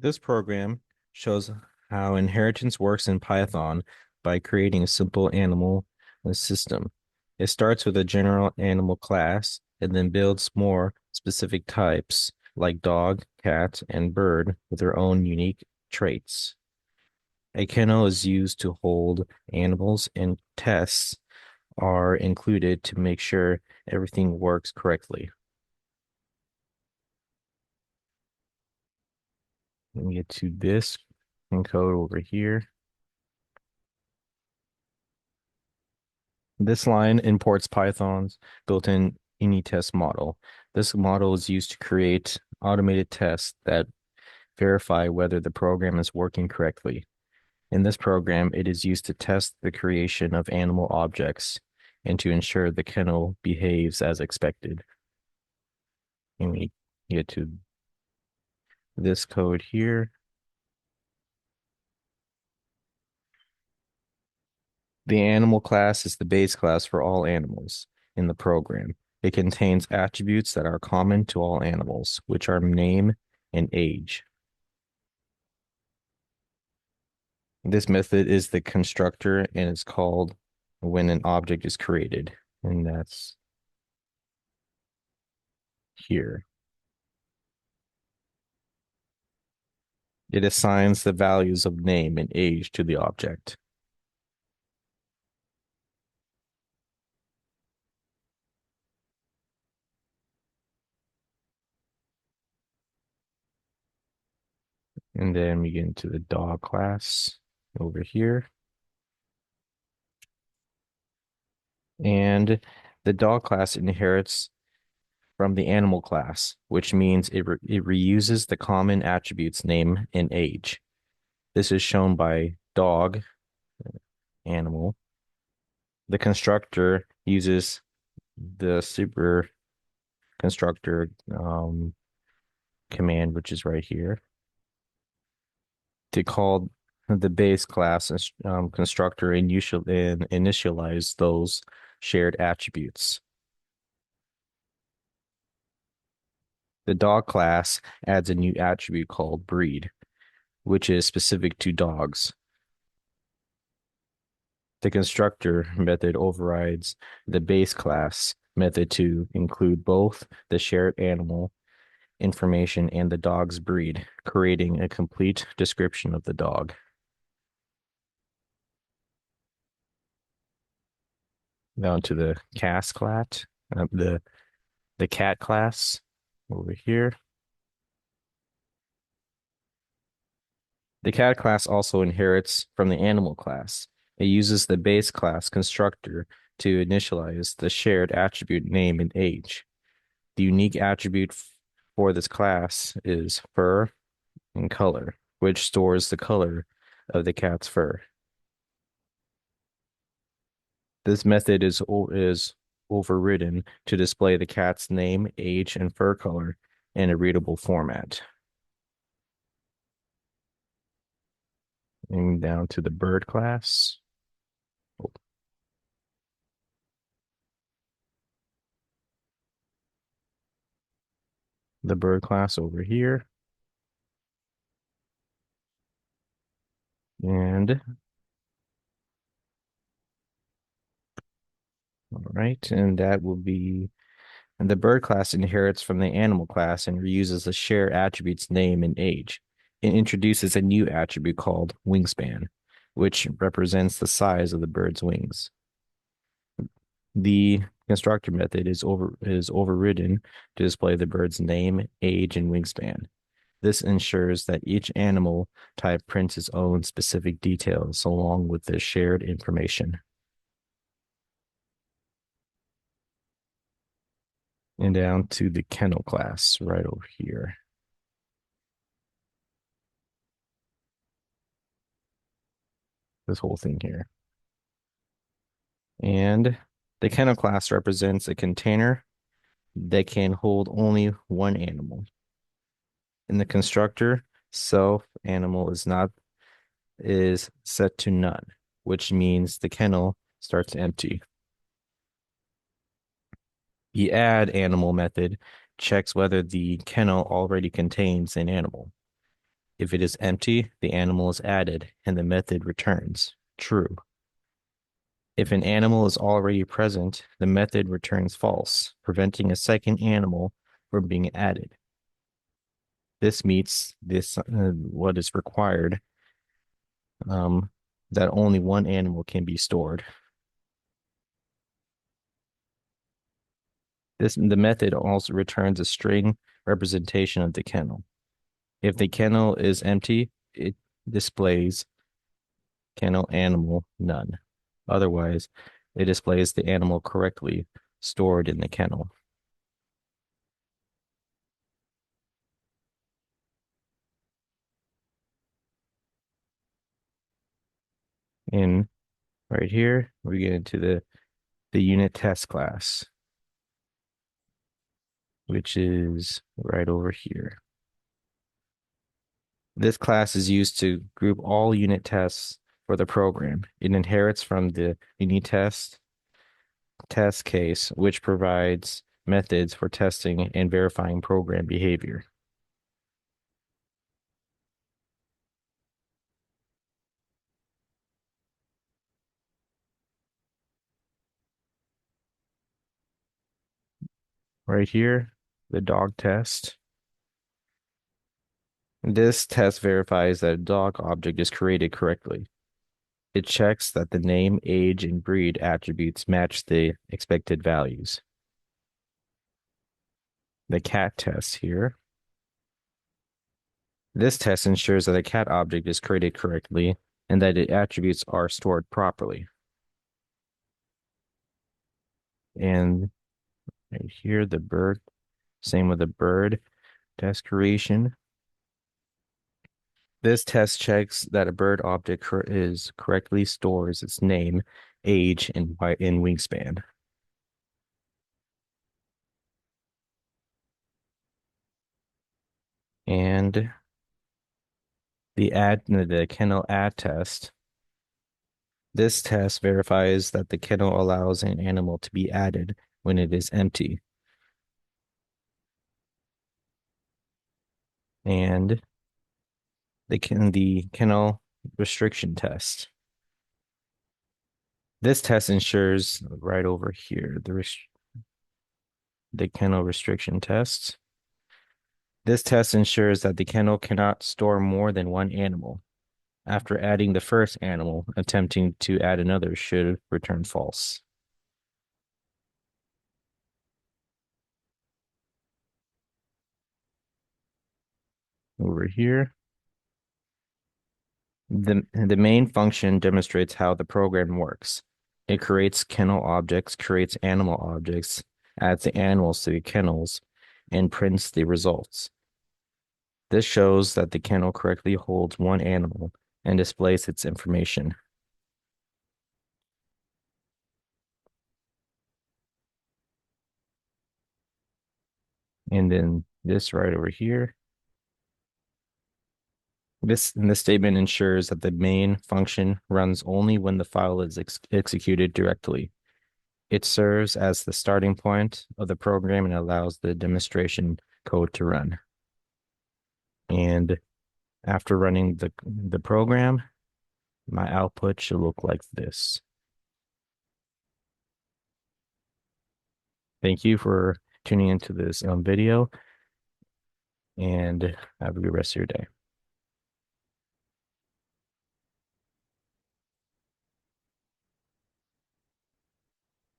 This program shows how inheritance works in Python by creating a simple animal system. It starts with a general animal class and then builds more specific types like dog, cat, and bird with their own unique traits. A kennel is used to hold animals, and tests are included to make sure everything works correctly. Let me get to this and code over here. This line imports Python's built-in test model. This model is used to create automated tests that verify whether the program is working correctly. In this program, it is used to test the creation of animal objects and to ensure the kennel behaves as expected. And we get to this code here. The animal class is the base class for all animals in the program. It contains attributes that are common to all animals, which are name and age. This method is the constructor and it's called when an object is created, and that's here. It assigns the values of name and age to the object. And then we get into the dog class over here. And the dog class inherits from the animal class, which means it reuses the common attributes name and age. This is shown by dog, animal. The constructor uses the super constructor command, which is right here, to call the base class constructor and initialize those shared attributes. The dog class adds a new attribute called breed, which is specific to dogs. The constructor method overrides the base class method to include both the shared animal information and the dog's breed, creating a complete description of the dog. Down to the the cat class over here. The cat class also inherits from the animal class. It uses the base class constructor to initialize the shared attribute name and age. The unique attribute for this class is fur and color, which stores the color of the cat's fur. This method is overridden to display the cat's name, age, and fur color in a readable format. And down to the bird class. The bird class over here. And all right, and that will be, and the bird class inherits from the animal class and reuses the shared attributes name and age. It introduces a new attribute called wingspan, which represents the size of the bird's wings. The constructor method is overridden to display the bird's name, age, and wingspan. This ensures that each animal type prints its own specific details along with the shared information. And down to the kennel class right over here. This whole thing here. And the kennel class represents a container that can hold only one animal. In the constructor, self animal is set to none, which means the kennel starts empty. The add animal method checks whether the kennel already contains an animal. If it is empty, the animal is added and the method returns true. If an animal is already present, the method returns false, preventing a second animal from being added. This meets what is required, um, that only one animal can be stored. The method also returns a string representation of the kennel. If the kennel is empty, it displays kennel animal none. Otherwise, it displays the animal correctly stored in the kennel. And right here, we get into the unit test class, which is right over here. This class is used to group all unit tests for the program. It inherits from the unit test case, which provides methods for testing and verifying program behavior. Right here, the dog test. This test verifies that a dog object is created correctly. It checks that the name, age, and breed attributes match the expected values. The cat test here. This test ensures that a cat object is created correctly and that its attributes are stored properly. And right here, the bird, same with the bird test creation. This test checks that a bird object is correctly stores its name, age, and wingspan. And the kennel add test. This test verifies that the kennel allows an animal to be added when it is empty. And the kennel restriction test. This test ensures right over here the kennel restriction test. This test ensures that the kennel cannot store more than one animal. After adding the first animal, attempting to add another should return false. Over here, the main function demonstrates how the program works. It creates kennel objects, creates animal objects, adds the animals to the kennels, and prints the results. This shows that the kennel correctly holds one animal and displays its information. And then this right over here, this statement ensures that the main function runs only when the file is executed directly. It serves as the starting point of the program and allows the demonstration code to run. And after running the program, my output should look like this. Thank you for tuning into this video, and have a good rest of your day.